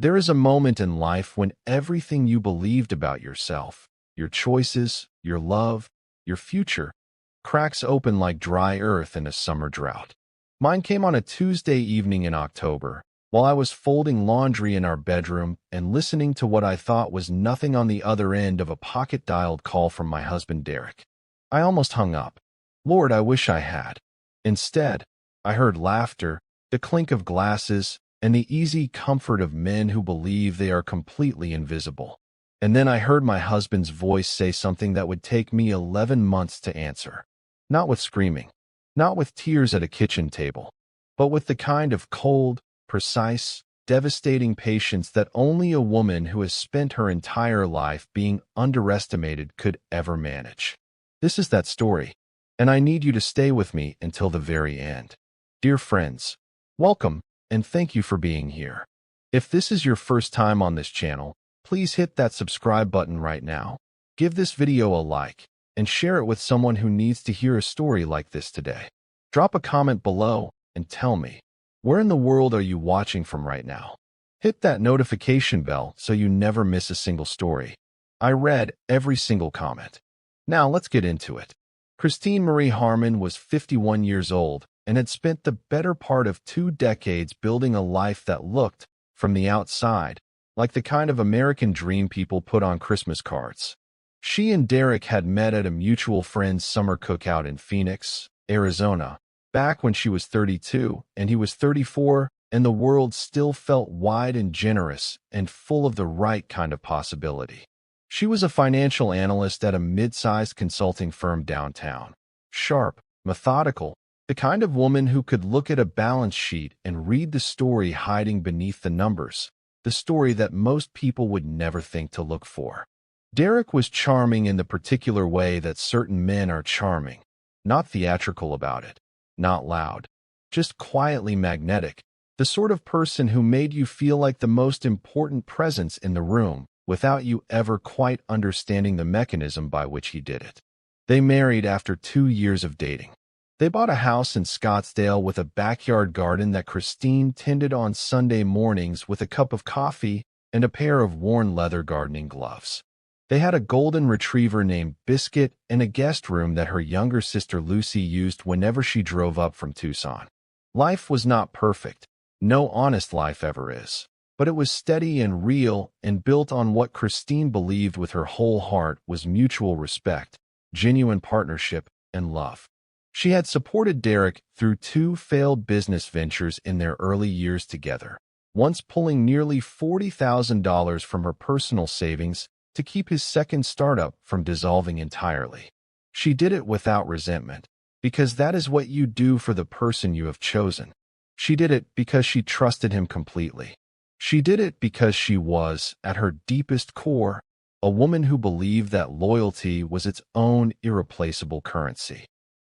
There is a moment in life when everything you believed about yourself, your choices, your love, your future, cracks open like dry earth in a summer drought. Mine came on a Tuesday evening in October, while I was folding laundry in our bedroom and listening to what I thought was nothing on the other end of a pocket-dialed call from my husband Derek. I almost hung up. Lord, I wish I had. Instead, I heard laughter, the clink of glasses, and the easy comfort of men who believe they are completely invisible. And then I heard my husband's voice say something that would take me 11 months to answer. Not with screaming, not with tears at a kitchen table, but with the kind of cold, precise, devastating patience that only a woman who has spent her entire life being underestimated could ever manage. This is that story, and I need you to stay with me until the very end. Dear friends, welcome, and thank you for being here. If this is your first time on this channel, please hit that subscribe button right now. Give this video a like, and share it with someone who needs to hear a story like this today. Drop a comment below and tell me, where in the world are you watching from right now? Hit that notification bell so you never miss a single story. I read every single comment. Now let's get into it. Christine Marie Harmon was 51 years old and had spent the better part of 2 decades building a life that looked, from the outside, like the kind of American dream people put on Christmas cards. She and Derek had met at a mutual friend's summer cookout in Phoenix, Arizona, back when she was 32 and he was 34, and the world still felt wide and generous and full of the right kind of possibility. She was a financial analyst at a mid-sized consulting firm downtown. Sharp, methodical, the kind of woman who could look at a balance sheet and read the story hiding beneath the numbers, the story that most people would never think to look for. Derek was charming in the particular way that certain men are charming, not theatrical about it. Not loud, just quietly magnetic, the sort of person who made you feel like the most important presence in the room without you ever quite understanding the mechanism by which he did it. They married after 2 years of dating. They bought a house in Scottsdale with a backyard garden that Christine tended on Sunday mornings with a cup of coffee and a pair of worn leather gardening gloves. They had a golden retriever named Biscuit and a guest room that her younger sister Lucy used whenever she drove up from Tucson. Life was not perfect. No honest life ever is. But it was steady and real and built on what Christine believed with her whole heart was mutual respect, genuine partnership, and love. She had supported Derek through 2 failed business ventures in their early years together, once pulling nearly $40,000 from her personal savings to keep his second startup from dissolving entirely. She did it without resentment, because that is what you do for the person you have chosen. She did it because she trusted him completely. She did it because she was, at her deepest core, a woman who believed that loyalty was its own irreplaceable currency.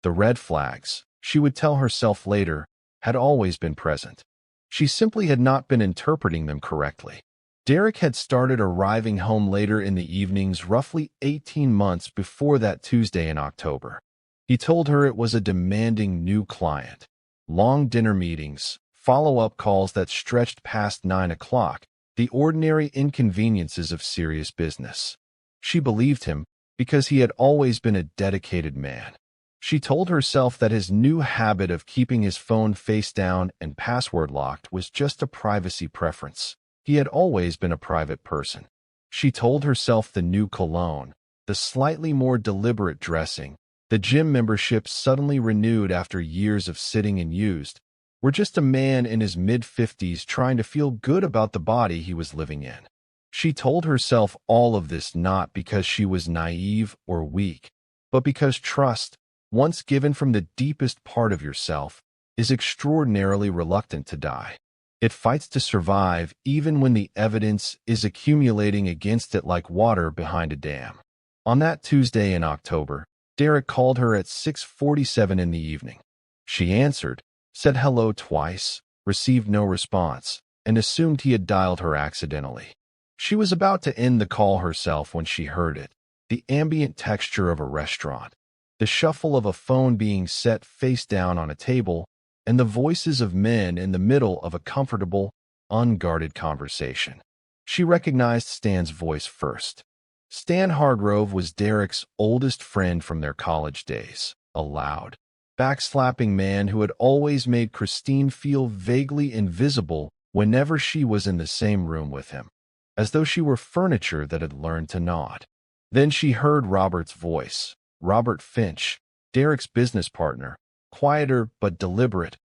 The red flags, she would tell herself later, had always been present. She simply had not been interpreting them correctly. Derek had started arriving home later in the evenings roughly 18 months before that Tuesday in October. He told her it was a demanding new client. Long dinner meetings, follow-up calls that stretched past 9 o'clock, the ordinary inconveniences of serious business. She believed him because he had always been a dedicated man. She told herself that his new habit of keeping his phone face down and password locked was just a privacy preference. He had always been a private person. She told herself the new cologne, the slightly more deliberate dressing, the gym membership suddenly renewed after years of sitting and used, were just a man in his mid-50s trying to feel good about the body he was living in. She told herself all of this not because she was naive or weak, but because trust, once given from the deepest part of yourself, is extraordinarily reluctant to die. It fights to survive even when the evidence is accumulating against it like water behind a dam. On that Tuesday in October, Derek called her at 6:47 in the evening. She answered, said hello twice, received no response, and assumed he had dialed her accidentally. She was about to end the call herself when she heard it, the ambient texture of a restaurant, the shuffle of a phone being set face down on a table, and the voices of men in the middle of a comfortable, unguarded conversation. She recognized Stan's voice first. Stan Hargrove was Derek's oldest friend from their college days, a loud, backslapping man who had always made Christine feel vaguely invisible whenever she was in the same room with him, as though she were furniture that had learned to nod. Then she heard Robert's voice, Robert Finch, Derek's business partner, quieter but deliberate,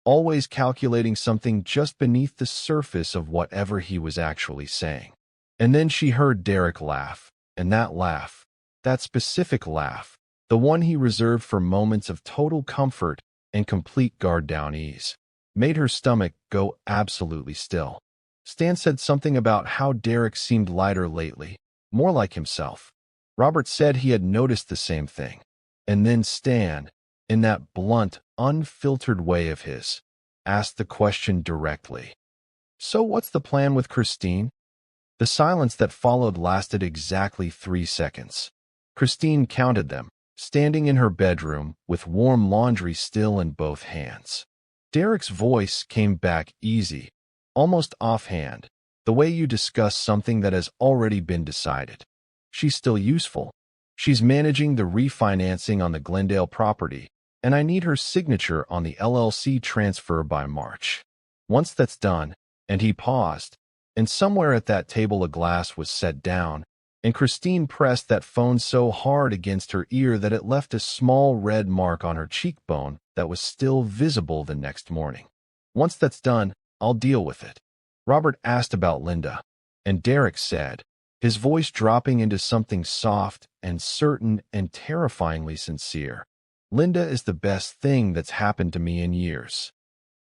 always calculating something just beneath the surface of whatever he was actually saying. And then she heard Derek laugh, and that laugh, that specific laugh, the one he reserved for moments of total comfort and complete guard-down ease, made her stomach go absolutely still. Stan said something about how Derek seemed lighter lately, more like himself. Robert said he had noticed the same thing. And then Stan, in that blunt, unfiltered way of his, asked the question directly. "So what's the plan with Christine?" The silence that followed lasted exactly 3 seconds. Christine counted them, standing in her bedroom with warm laundry still in both hands. Derek's voice came back easy, almost offhand, the way you discuss something that has already been decided. "She's still useful. She's managing the refinancing on the Glendale property, and I need her signature on the LLC transfer by March. Once that's done," and he paused, and somewhere at that table a glass was set down, and Christine pressed that phone so hard against her ear that it left a small red mark on her cheekbone that was still visible the next morning. "Once that's done, I'll deal with it." Robert asked about Linda, and Derek said, his voice dropping into something soft and certain and terrifyingly sincere, "Linda is the best thing that's happened to me in years."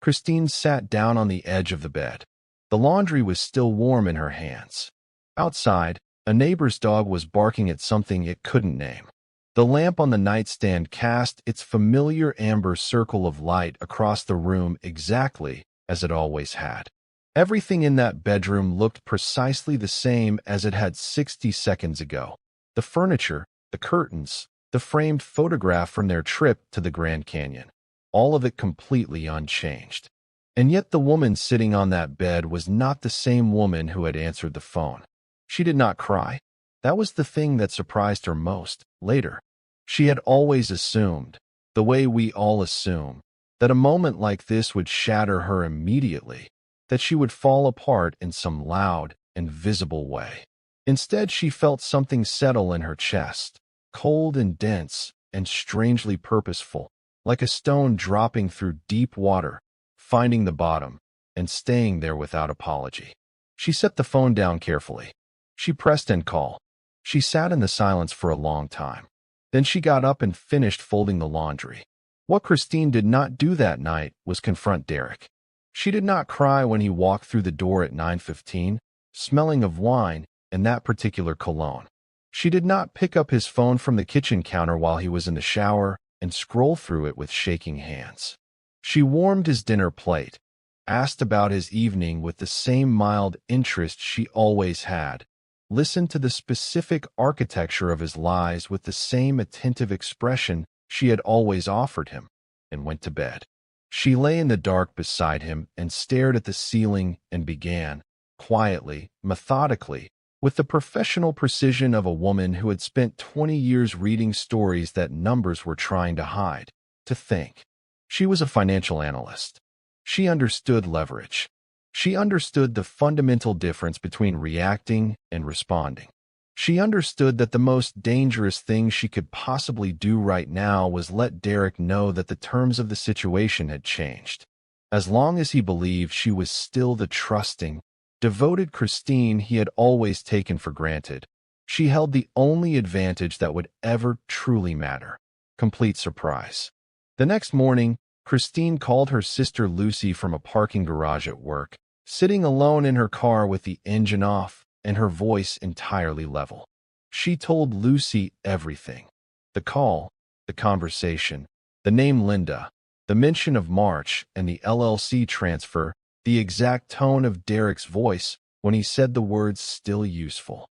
Christine sat down on the edge of the bed. The laundry was still warm in her hands. Outside, a neighbor's dog was barking at something it couldn't name. The lamp on the nightstand cast its familiar amber circle of light across the room exactly as it always had. Everything in that bedroom looked precisely the same as it had 60 seconds ago. The furniture, the curtains, the framed photograph from their trip to the Grand Canyon. All of it completely unchanged. And yet the woman sitting on that bed was not the same woman who had answered the phone. She did not cry. That was the thing that surprised her most, later. She had always assumed, the way we all assume, that a moment like this would shatter her immediately, that she would fall apart in some loud and visible way. Instead, she felt something settle in her chest, cold and dense and strangely purposeful, like a stone dropping through deep water, finding the bottom, and staying there without apology. She set the phone down carefully. She pressed end call. She sat in the silence for a long time. Then she got up and finished folding the laundry. What Christine did not do that night was confront Derek. She did not cry when he walked through the door at 9:15, smelling of wine and that particular cologne. She did not pick up his phone from the kitchen counter while he was in the shower and scroll through it with shaking hands. She warmed his dinner plate, asked about his evening with the same mild interest she always had, listened to the specific architecture of his lies with the same attentive expression she had always offered him, and went to bed. She lay in the dark beside him and stared at the ceiling and began, quietly, methodically, with the professional precision of a woman who had spent 20 years reading stories that numbers were trying to hide, to think. She was a financial analyst. She understood leverage. She understood the fundamental difference between reacting and responding. She understood that the most dangerous thing she could possibly do right now was let Derek know that the terms of the situation had changed. As long as he believed she was still the trusting, devoted Christine he had always taken for granted, she held the only advantage that would ever truly matter: complete surprise. The next morning, Christine called her sister Lucy from a parking garage at work, sitting alone in her car with the engine off and her voice entirely level. She told Lucy everything. The call, the conversation, the name Linda, the mention of March and the LLC transfer, the exact tone of Derek's voice when he said the words "still useful."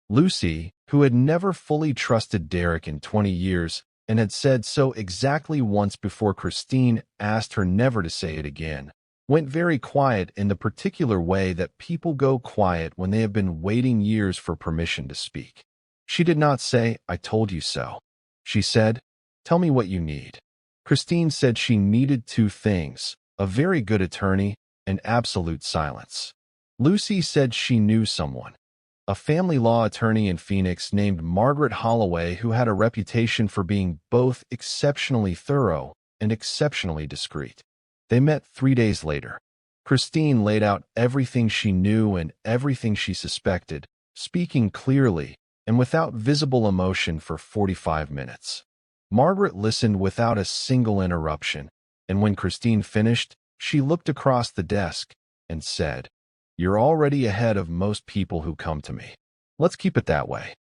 Lucy, who had never fully trusted Derek in 20 years and had said so exactly once before Christine asked her never to say it again, went very quiet in the particular way that people go quiet when they have been waiting years for permission to speak. She did not say, "I told you so." She said, "Tell me what you need." Christine said she needed two things: a very good attorney and absolute silence. Lucy said she knew someone, a family law attorney in Phoenix named Margaret Holloway, who had a reputation for being both exceptionally thorough and exceptionally discreet. They met 3 days later. Christine laid out everything she knew and everything she suspected, speaking clearly and without visible emotion for 45 minutes. Margaret listened without a single interruption, and when Christine finished, she looked across the desk and said, "You're already ahead of most people who come to me. Let's keep it that way."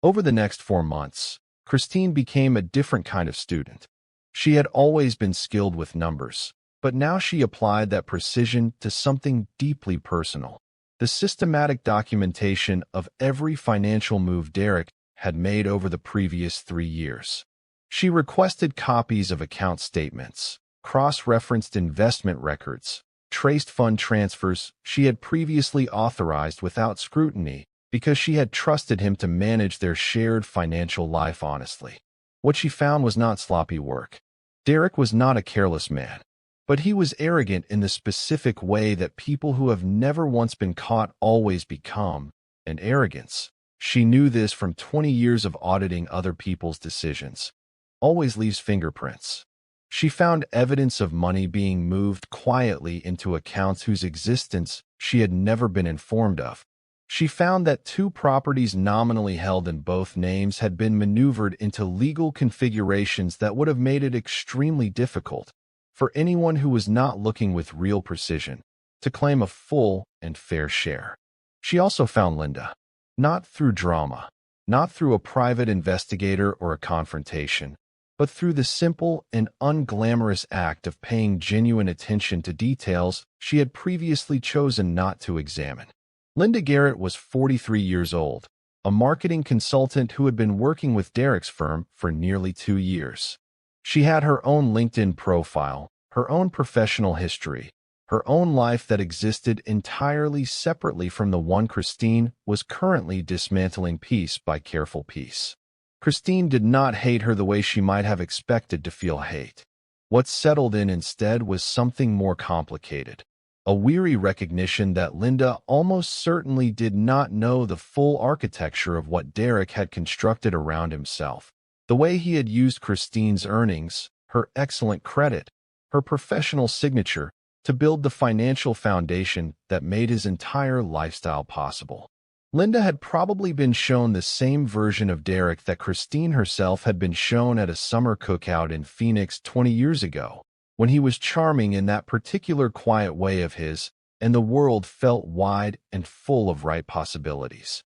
Over the next 4 months, Christine became a different kind of student. She had always been skilled with numbers, but now she applied that precision to something deeply personal: the systematic documentation of every financial move Derek had made over the previous 3 years. She requested copies of account statements, cross-referenced investment records, traced fund transfers she had previously authorized without scrutiny because she had trusted him to manage their shared financial life honestly. What she found was not sloppy work. Derek was not a careless man, but he was arrogant in the specific way that people who have never once been caught always become, and arrogance, she knew this from 20 years of auditing other people's decisions, always leaves fingerprints. She found evidence of money being moved quietly into accounts whose existence she had never been informed of. She found that 2 properties nominally held in both names had been maneuvered into legal configurations that would have made it extremely difficult for anyone who was not looking with real precision to claim a full and fair share. She also found Linda, not through drama, not through a private investigator or a confrontation, but through the simple and unglamorous act of paying genuine attention to details she had previously chosen not to examine. Linda Garrett was 43 years old, a marketing consultant who had been working with Derek's firm for nearly 2 years. She had her own LinkedIn profile, her own professional history, her own life that existed entirely separately from the one Christine was currently dismantling piece by careful piece. Christine did not hate her the way she might have expected to feel hate. What settled in instead was something more complicated: a weary recognition that Linda almost certainly did not know the full architecture of what Derek had constructed around himself, the way he had used Christine's earnings, her excellent credit, her professional signature, to build the financial foundation that made his entire lifestyle possible. Linda had probably been shown the same version of Derek that Christine herself had been shown at a summer cookout in Phoenix 20 years ago, when he was charming in that particular quiet way of his, and the world felt wide and full of right possibilities.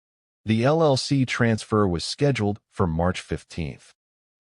The LLC transfer was scheduled for March 15th.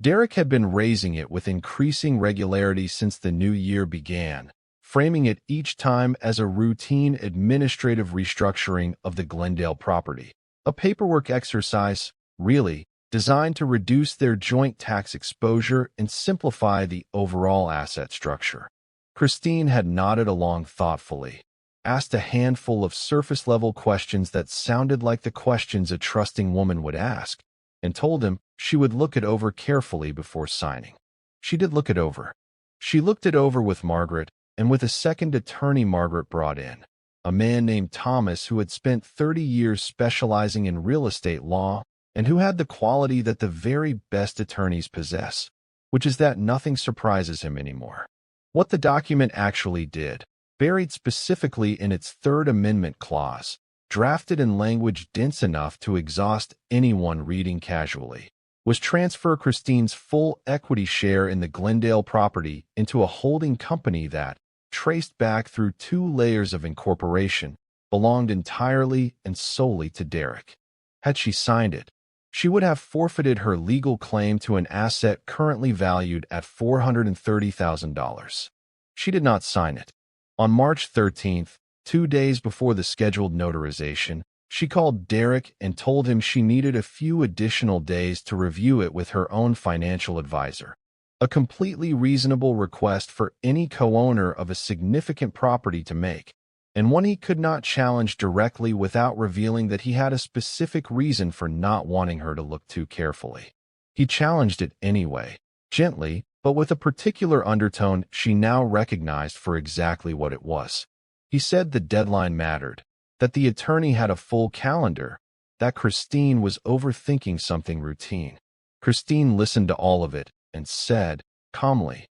Derek had been raising it with increasing regularity since the new year began, framing it each time as a routine administrative restructuring of the Glendale property, a paperwork exercise, really, designed to reduce their joint tax exposure and simplify the overall asset structure. Christine had nodded along thoughtfully, asked a handful of surface-level questions that sounded like the questions a trusting woman would ask, and told him she would look it over carefully before signing. She did look it over. She looked it over with Margaret, and with a second attorney Margaret brought in, a man named Thomas who had spent 30 years specializing in real estate law and who had the quality that the very best attorneys possess, which is that nothing surprises him anymore. What the document actually did, buried specifically in its Third Amendment clause, drafted in language dense enough to exhaust anyone reading casually, was transfer Christine's full equity share in the Glendale property into a holding company that, traced back through 2 layers of incorporation, belonged entirely and solely to Derek. Had she signed it, she would have forfeited her legal claim to an asset currently valued at $430,000. She did not sign it. On March 13th, 2 days before the scheduled notarization, she called Derek and told him she needed a few additional days to review it with her own financial advisor. A completely reasonable request for any co-owner of a significant property to make, and one he could not challenge directly without revealing that he had a specific reason for not wanting her to look too carefully. He challenged it anyway, gently, but with a particular undertone she now recognized for exactly what it was. He said the deadline mattered, that the attorney had a full calendar, that Christine was overthinking something routine. Christine listened to all of it and said, calmly,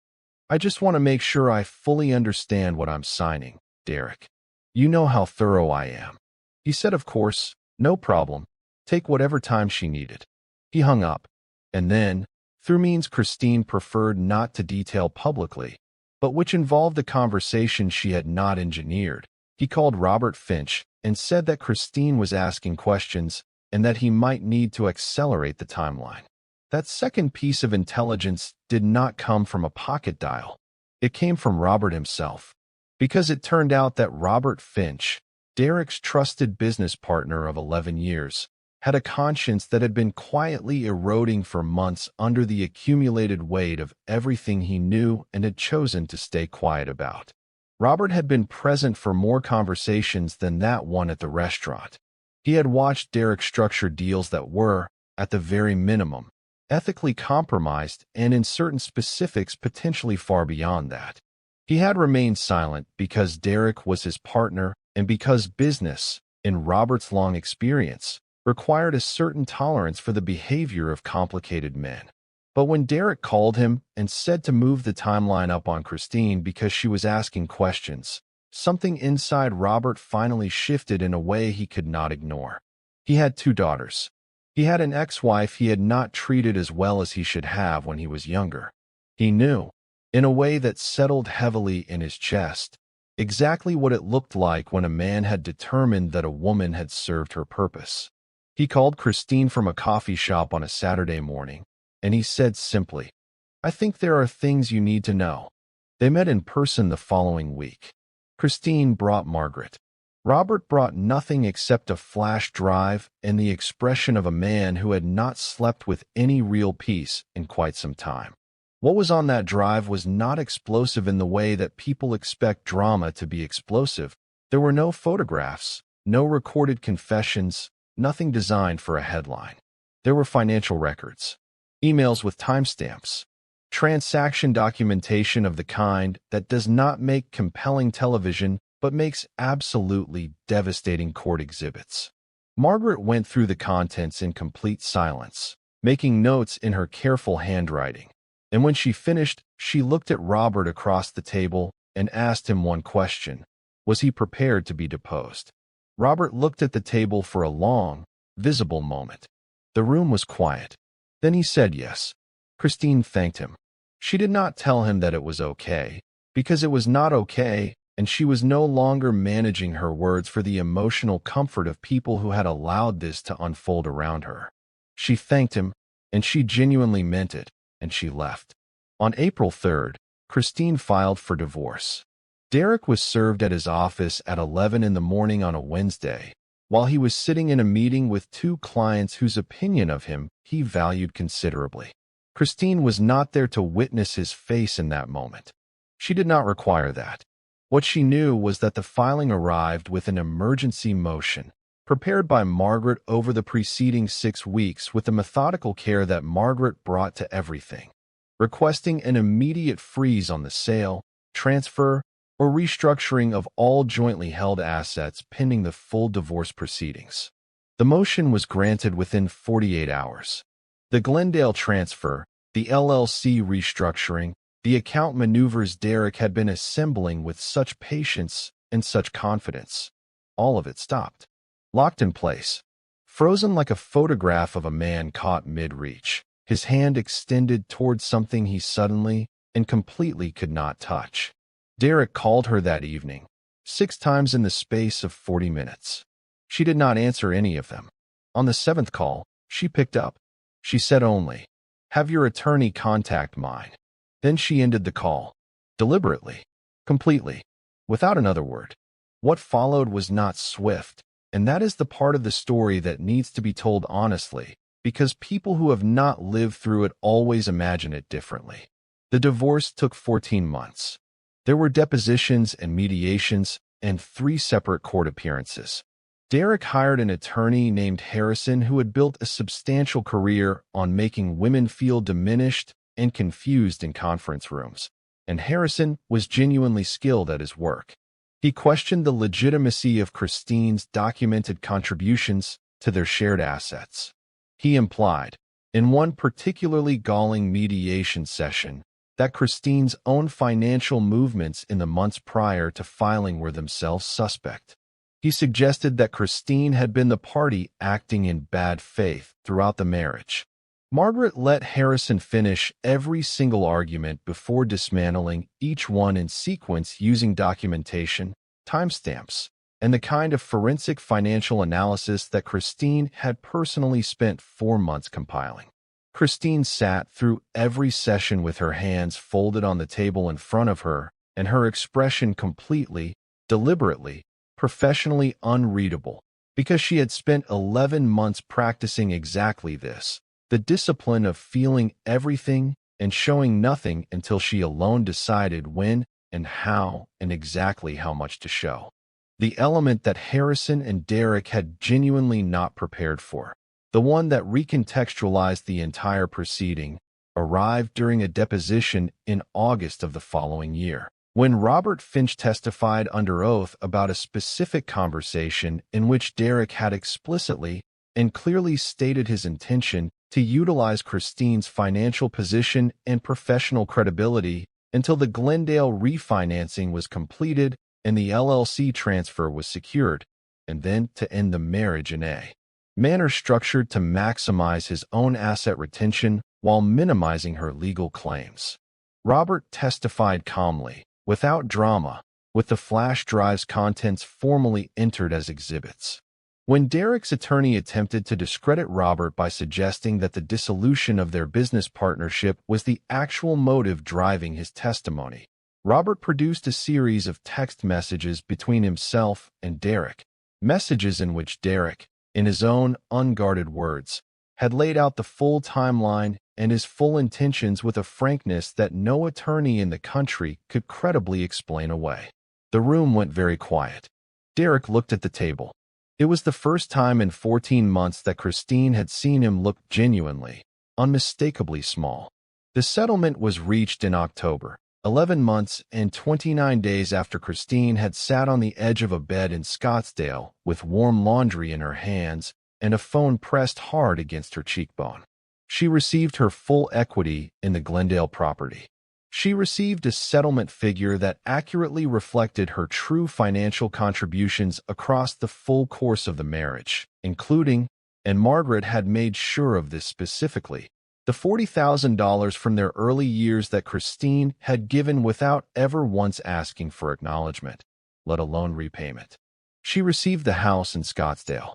"I just want to make sure I fully understand what I'm signing, Derek. You know how thorough I am." He said, "Of course, no problem. Take whatever time she needed." He hung up, and then, through means Christine preferred not to detail publicly, but which involved a conversation she had not engineered, he called Robert Finch and said that Christine was asking questions and that he might need to accelerate the timeline. That second piece of intelligence did not come from a pocket dial. It came from Robert himself, because it turned out that Robert Finch, Derek's trusted business partner of 11 years, had a conscience that had been quietly eroding for months under the accumulated weight of everything he knew and had chosen to stay quiet about. Robert had been present for more conversations than that one at the restaurant. He had watched Derek structure deals that were, at the very minimum, ethically compromised and in certain specifics potentially far beyond that. He had remained silent because Derek was his partner and because business, in Robert's long experience, required a certain tolerance for the behavior of complicated men. But when Derek called him and said to move the timeline up on Christine because she was asking questions, something inside Robert finally shifted in a way he could not ignore. He had 2 daughters. He had an ex-wife he had not treated as well as he should have when he was younger. He knew, in a way that settled heavily in his chest, exactly what it looked like when a man had determined that a woman had served her purpose. He called Christine from a coffee shop on a Saturday morning, and he said simply, "I think there are things you need to know." They met in person the following week. Christine brought Margaret. Robert brought nothing except a flash drive and the expression of a man who had not slept with any real peace in quite some time. What was on that drive was not explosive in the way that people expect drama to be explosive. There were no photographs, no recorded confessions, nothing designed for a headline. There were financial records, emails with timestamps, transaction documentation of the kind that does not make compelling television but makes absolutely devastating court exhibits. Margaret went through the contents in complete silence, making notes in her careful handwriting, and when she finished, she looked at Robert across the table and asked him one question: was he prepared to be deposed? Robert looked at the table for a long, visible moment. The room was quiet. Then he said yes. Christine thanked him. She did not tell him that it was okay, because it was not okay, and she was no longer managing her words for the emotional comfort of people who had allowed this to unfold around her. She thanked him, and she genuinely meant it, and she left. On April 3rd, Christine filed for divorce. Derek was served at his office at 11 in the morning on a Wednesday, while he was sitting in a meeting with 2 clients whose opinion of him he valued considerably. Christine was not there to witness his face in that moment. She did not require that. What she knew was that the filing arrived with an emergency motion, prepared by Margaret over the preceding 6 weeks with the methodical care that Margaret brought to everything, requesting an immediate freeze on the sale, transfer, or restructuring of all jointly held assets pending the full divorce proceedings. The motion was granted within 48 hours. The Glendale transfer, the LLC restructuring, the account maneuvers Derek had been assembling with such patience and such confidence, all of it stopped, locked in place, frozen like a photograph of a man caught mid-reach, his hand extended towards something he suddenly and completely could not touch. Derek called her that evening, 6 times in the space of 40 minutes. She did not answer any of them. On the 7th call, she picked up. She said only, "Have your attorney contact mine." Then she ended the call, deliberately, completely, without another word. What followed was not swift, and that is the part of the story that needs to be told honestly, because people who have not lived through it always imagine it differently. The divorce took 14 months. There were depositions and mediations and 3 separate court appearances. Derek hired an attorney named Harrison who had built a substantial career on making women feel diminished and confused in conference rooms, and Harrison was genuinely skilled at his work. He questioned the legitimacy of Christine's documented contributions to their shared assets. He implied, in one particularly galling mediation session, that Christine's own financial movements in the months prior to filing were themselves suspect. He suggested that Christine had been the party acting in bad faith throughout the marriage. Margaret let Harrison finish every single argument before dismantling each one in sequence using documentation, timestamps, and the kind of forensic financial analysis that Christine had personally spent 4 months compiling. Christine sat through every session with her hands folded on the table in front of her and her expression completely, deliberately, professionally unreadable, because she had spent 11 months practicing exactly this, the discipline of feeling everything and showing nothing until she alone decided when and how and exactly how much to show. The element that Harrison and Derek had genuinely not prepared for, the one that recontextualized the entire proceeding, arrived during a deposition in August of the following year, when Robert Finch testified under oath about a specific conversation in which Derek had explicitly and clearly stated his intention to utilize Christine's financial position and professional credibility until the Glendale refinancing was completed and the LLC transfer was secured, and then to end the marriage in a manner structured to maximize his own asset retention while minimizing her legal claims. Robert testified calmly, without drama, with the flash drive's contents formally entered as exhibits. When Derek's attorney attempted to discredit Robert by suggesting that the dissolution of their business partnership was the actual motive driving his testimony, Robert produced a series of text messages between himself and Derek, messages in which Derek, in his own unguarded words, had laid out the full timeline and his full intentions with a frankness that no attorney in the country could credibly explain away. The room went very quiet. Derek looked at the table. It was the first time in 14 months that Christine had seen him look genuinely, unmistakably small. The settlement was reached in October, 11 months and 29 days after Christine had sat on the edge of a bed in Scottsdale with warm laundry in her hands and a phone pressed hard against her cheekbone. She received her full equity in the Glendale property. She received a settlement figure that accurately reflected her true financial contributions across the full course of the marriage, including, and Margaret had made sure of this specifically, the $40,000 from their early years that Christine had given without ever once asking for acknowledgement, let alone repayment. She received the house in Scottsdale.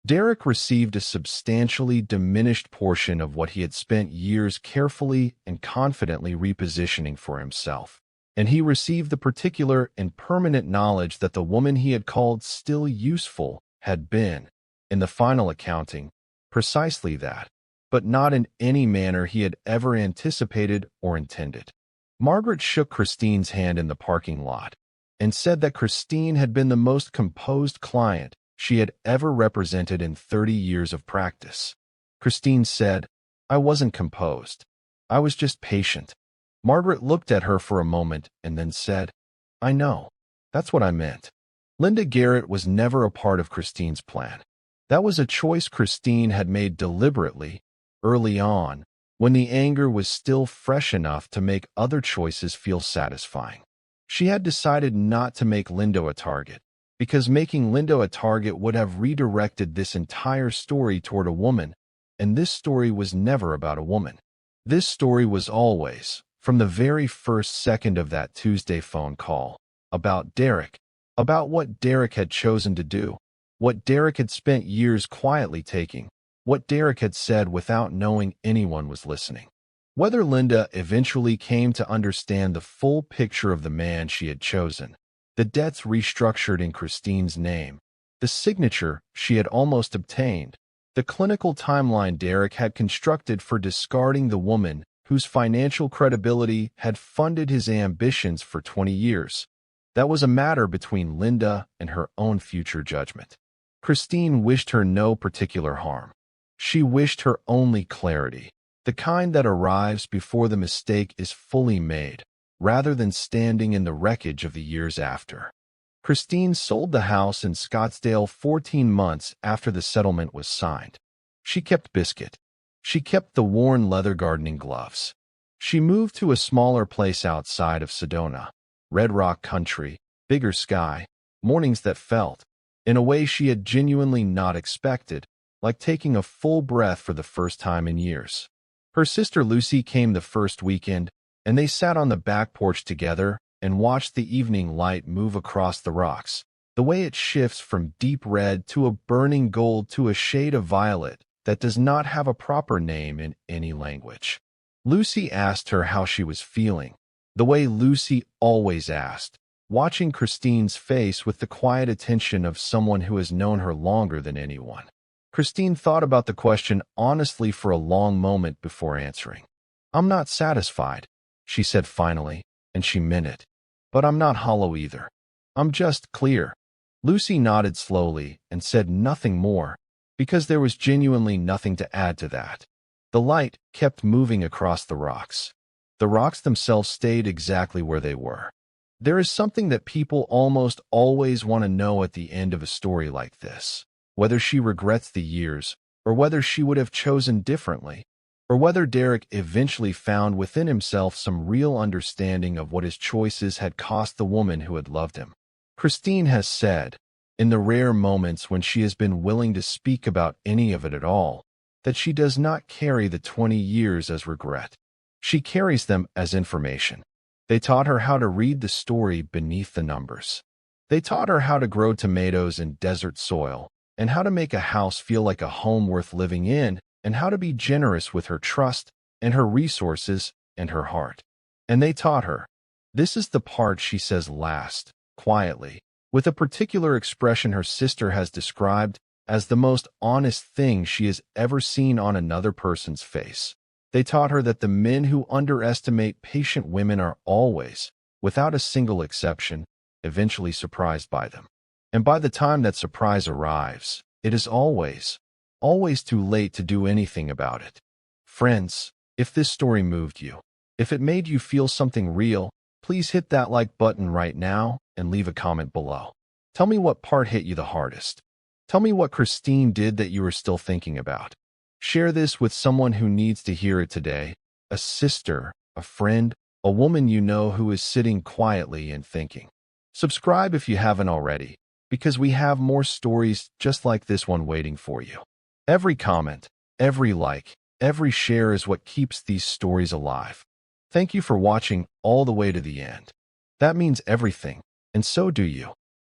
Derek received a substantially diminished portion of what he had spent years carefully and confidently repositioning for himself, and he received the particular and permanent knowledge that the woman he had called still useful had been, in the final accounting, precisely that, but not in any manner he had ever anticipated or intended. Margaret shook Christine's hand in the parking lot and said that Christine had been the most composed client she had ever represented in 30 years of practice. Christine said, "I wasn't composed. I was just patient." Margaret looked at her for a moment and then said, "I know. That's what I meant." Linda Garrett was never a part of Christine's plan. That was a choice Christine had made deliberately, early on, when the anger was still fresh enough to make other choices feel satisfying. She had decided not to make Linda a target, because making Linda a target would have redirected this entire story toward a woman, and this story was never about a woman. This story was always, from the very first second of that Tuesday phone call, about Derek, about what Derek had chosen to do, what Derek had spent years quietly taking, what Derek had said without knowing anyone was listening. Whether Linda eventually came to understand the full picture of the man she had chosen, the debts restructured in Christine's name, the signature she had almost obtained, the clinical timeline Derek had constructed for discarding the woman whose financial credibility had funded his ambitions for 20 years. That was a matter between Linda and her own future judgment. Christine wished her no particular harm. She wished her only clarity, the kind that arrives before the mistake is fully made, rather than standing in the wreckage of the years after. Christine sold the house in Scottsdale 14 months after the settlement was signed. She kept Biscuit. She kept the worn leather gardening gloves. She moved to a smaller place outside of Sedona. Red Rock country, bigger sky, mornings that felt, in a way she had genuinely not expected, like taking a full breath for the first time in years. Her sister Lucy came the first weekend, and they sat on the back porch together and watched the evening light move across the rocks, the way it shifts from deep red to a burning gold to a shade of violet that does not have a proper name in any language. Lucy asked her how she was feeling, the way Lucy always asked, watching Christine's face with the quiet attention of someone who has known her longer than anyone. Christine thought about the question honestly for a long moment before answering. "I'm not satisfied," she said finally, and she meant it. "But I'm not hollow either. I'm just clear." Lucy nodded slowly and said nothing more, because there was genuinely nothing to add to that. The light kept moving across the rocks. The rocks themselves stayed exactly where they were. There is something that people almost always want to know at the end of a story like this, whether she regrets the years, or whether she would have chosen differently, or whether Derek eventually found within himself some real understanding of what his choices had cost the woman who had loved him. Christine has said, in the rare moments when she has been willing to speak about any of it at all, that she does not carry the 20 years as regret. She carries them as information. They taught her how to read the story beneath the numbers. They taught her how to grow tomatoes in desert soil, and how to make a house feel like a home worth living in, and how to be generous with her trust and her resources and her heart. And they taught her. This is the part she says last, quietly, with a particular expression her sister has described as the most honest thing she has ever seen on another person's face. They taught her that the men who underestimate patient women are always, without a single exception, eventually surprised by them. And by the time that surprise arrives, it is always too late to do anything about it. Friends, if this story moved you, if it made you feel something real, please hit that like button right now and leave a comment below. Tell me what part hit you the hardest. Tell me what Christine did that you are still thinking about. Share this with someone who needs to hear it today, a sister, a friend, a woman you know who is sitting quietly and thinking. Subscribe if you haven't already, because we have more stories just like this one waiting for you. Every comment, every like, every share is what keeps these stories alive. Thank you for watching all the way to the end. That means everything, and so do you.